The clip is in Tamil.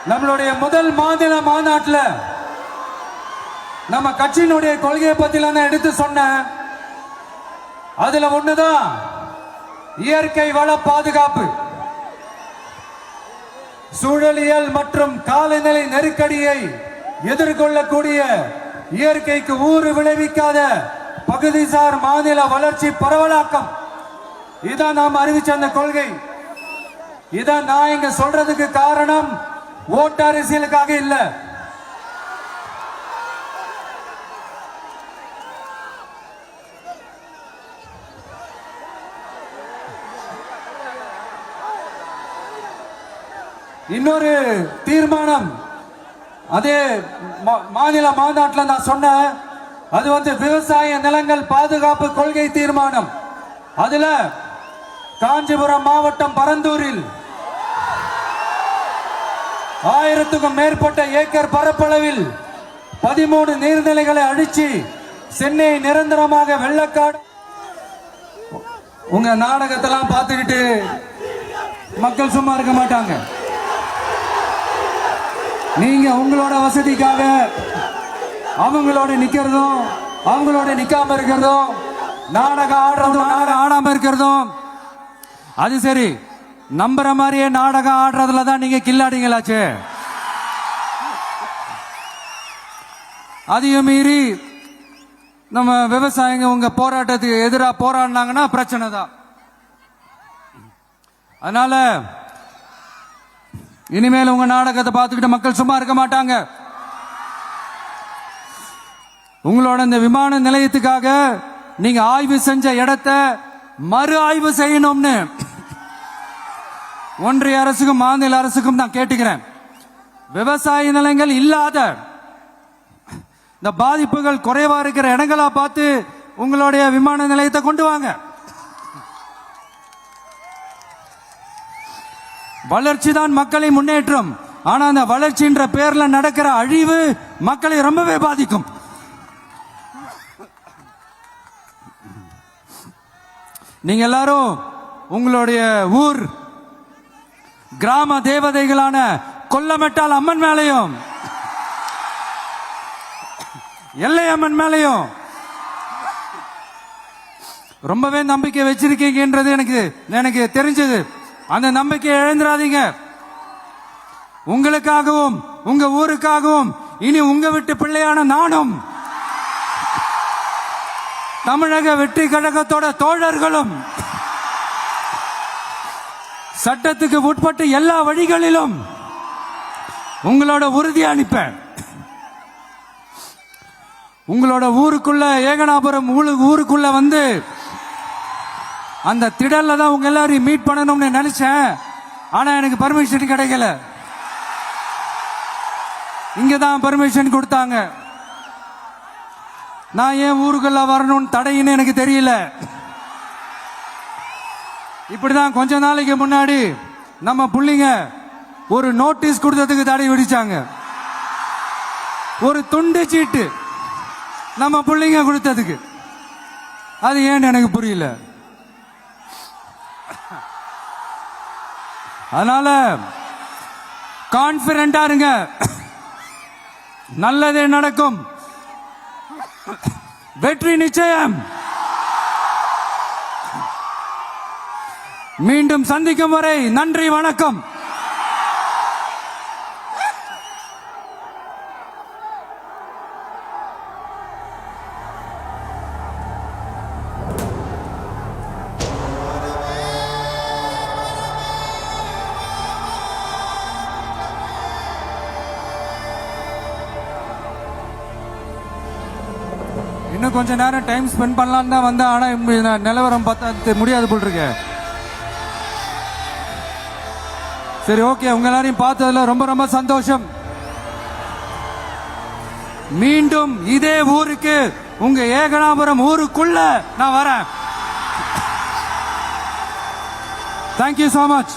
நம்மளுடைய முதல் மாநில மாநாட்டில் நம்ம கட்சியினுடைய கொள்கையை பத்தி நான் எடுத்து சொன்னேன். அதுல ஒண்ணுதான் இயற்கை வள பாதுகாப்பு. சூழலியல் மற்றும் காலநிலை நெருக்கடியை எதிர்கொள்ளக்கூடிய இயற்கைக்கு ஊறு விளைவிக்காத பகுதிசார் மாநில வளர்ச்சி பரவலாக்கம். இதான் நாம் அறிவிச்ச அந்த கொள்கை. இதான் நான் இங்க சொல்றதுக்கு காரணம் ஓட்டு அரசியலுக்காக இல்ல. இன்னொரு தீர்மானம் அதே மாநில மாநாட்டில் நான் சொன்னேன். அது விவசாய நிலங்கள் பாதுகாப்பு கொள்கை தீர்மானம். அதுல காஞ்சிபுரம் மாவட்டம் பரந்தூரில் 1000க்கும் மேற்பட்ட ஏக்கர் பரப்பளவில் 13 நீர்நிலைகளை அழிச்சு சென்னை நிரந்தரமாக வெள்ளக்காடு. உங்க நாடகத்தெல்லாம் பார்த்துக்கிட்டு மக்கள் சும்மா இருக்க மாட்டாங்க. நீங்க உங்களோட வசதிக்காக அவங்களோட நிக்கிறதும் அவங்களோட நிக்காம இருக்கிறதும் நாடகம் ஆடுறதும் நாடகம் ஆடாம இருக்கிறதும் அது சரி. நம்புற மாதிரியே நாடகம் ஆடுறதுல தான் நீங்க கில்லாடிங்களாச்சு. அதையும் மீறி நம்ம விவசாயிங்க உங்க போராட்டத்துக்கு எதிராக போராடினாங்கன்னா பிரச்சனை தான். அதனால இனிமேல் உங்க நாடகத்தை பார்த்துக்கிட்டு மக்கள் சும்மா இருக்க மாட்டாங்க. உங்களோட இந்த விமான நிலையத்துக்காக நீங்க ஆய்வு செஞ்ச இடத்தை மறு ஆய்வு செய்யணும்னு ஒன்றிய அரசுக்கும் மாநில அரசுக்கும் நான் கேட்டுக்கிறேன். விவசாய நிலங்கள் இல்லாத இந்த பாதிப்புகள் குறைவா இருக்கிற இடங்களா பார்த்து உங்களுடைய விமான நிலையத்தை கொண்டு வாங்க. வளர்ச்சி தான் மக்களை முன்னேற்றம். ஆனா அந்த வளர்ச்சின்ற பேர்ல நடக்கிற அழிவு மக்களை ரொம்பவே பாதிக்கும். நீங்க எல்லாரும் உங்களுடைய ஊர் கிராம தேவதைகளான கொல்லமெட்டால் அம்மன் மேலையும் எல்லை அம்மன் மேலையும் ரொம்பவே நம்பிக்கை வச்சிருக்கீங்கன்றது எனக்கு தெரிஞ்சது. அந்த நம்பிக்கையை இழந்துடாதீங்க. உங்களுக்காகவும் உங்க ஊருக்காகவும் இனி உங்க வீட்டு பிள்ளையான நானும் தமிழக வெற்றி கழகத்தோட தோழர்களும் சட்டத்துக்கு உட்பட்டு எல்லா வழிகளிலும் உங்களோட உறுதி அளிப்பேன். உங்களோட ஊருக்குள்ள ஏகனாபுரம் ஊருக்குள்ள அந்த திடல்ல தான் உங்க எல்லாரையும் மீட் பண்ணணும்னு நினைச்சேன். ஆனா எனக்கு பர்மிஷன் கிடைக்கல. இங்கதான் பர்மிஷன் கொடுத்தாங்க. நான் ஏன் ஊருக்குள்ள வரணும்னு தடையின்னு எனக்கு தெரியல. இப்படிதான் கொஞ்ச நாளைக்கு முன்னாடி நம்ம புள்ளிங்க ஒரு நோட்டீஸ் கொடுத்ததுக்கு தடை விதிச்சாங்க. ஒரு துண்டு சீட்டு நம்ம புள்ளிங்க கொடுத்ததுக்கு. அது ஏன்னு எனக்கு புரியல. அதனால கான்பிடண்டா இருங்க. நல்லதே நடக்கும். வெற்றி நிச்சயம். மீண்டும் சந்திக்கும் வரை நன்றி, வணக்கம். இன்னும் கொஞ்ச நேரம் டைம் ஸ்பெண்ட் பண்ணலாம் தான் வந்தேன். ஆனா நிலவரம் பார்த்தா முடியாது போல் இருக்கு. சரி, ஓகே. உங்க எல்லாரையும் பார்த்ததுல ரொம்ப ரொம்ப சந்தோஷம். மீண்டும் இதே ஊருக்கு உங்க ஏகனாபுரம் ஊருக்குள்ள நான் வரேன். Thank you so much.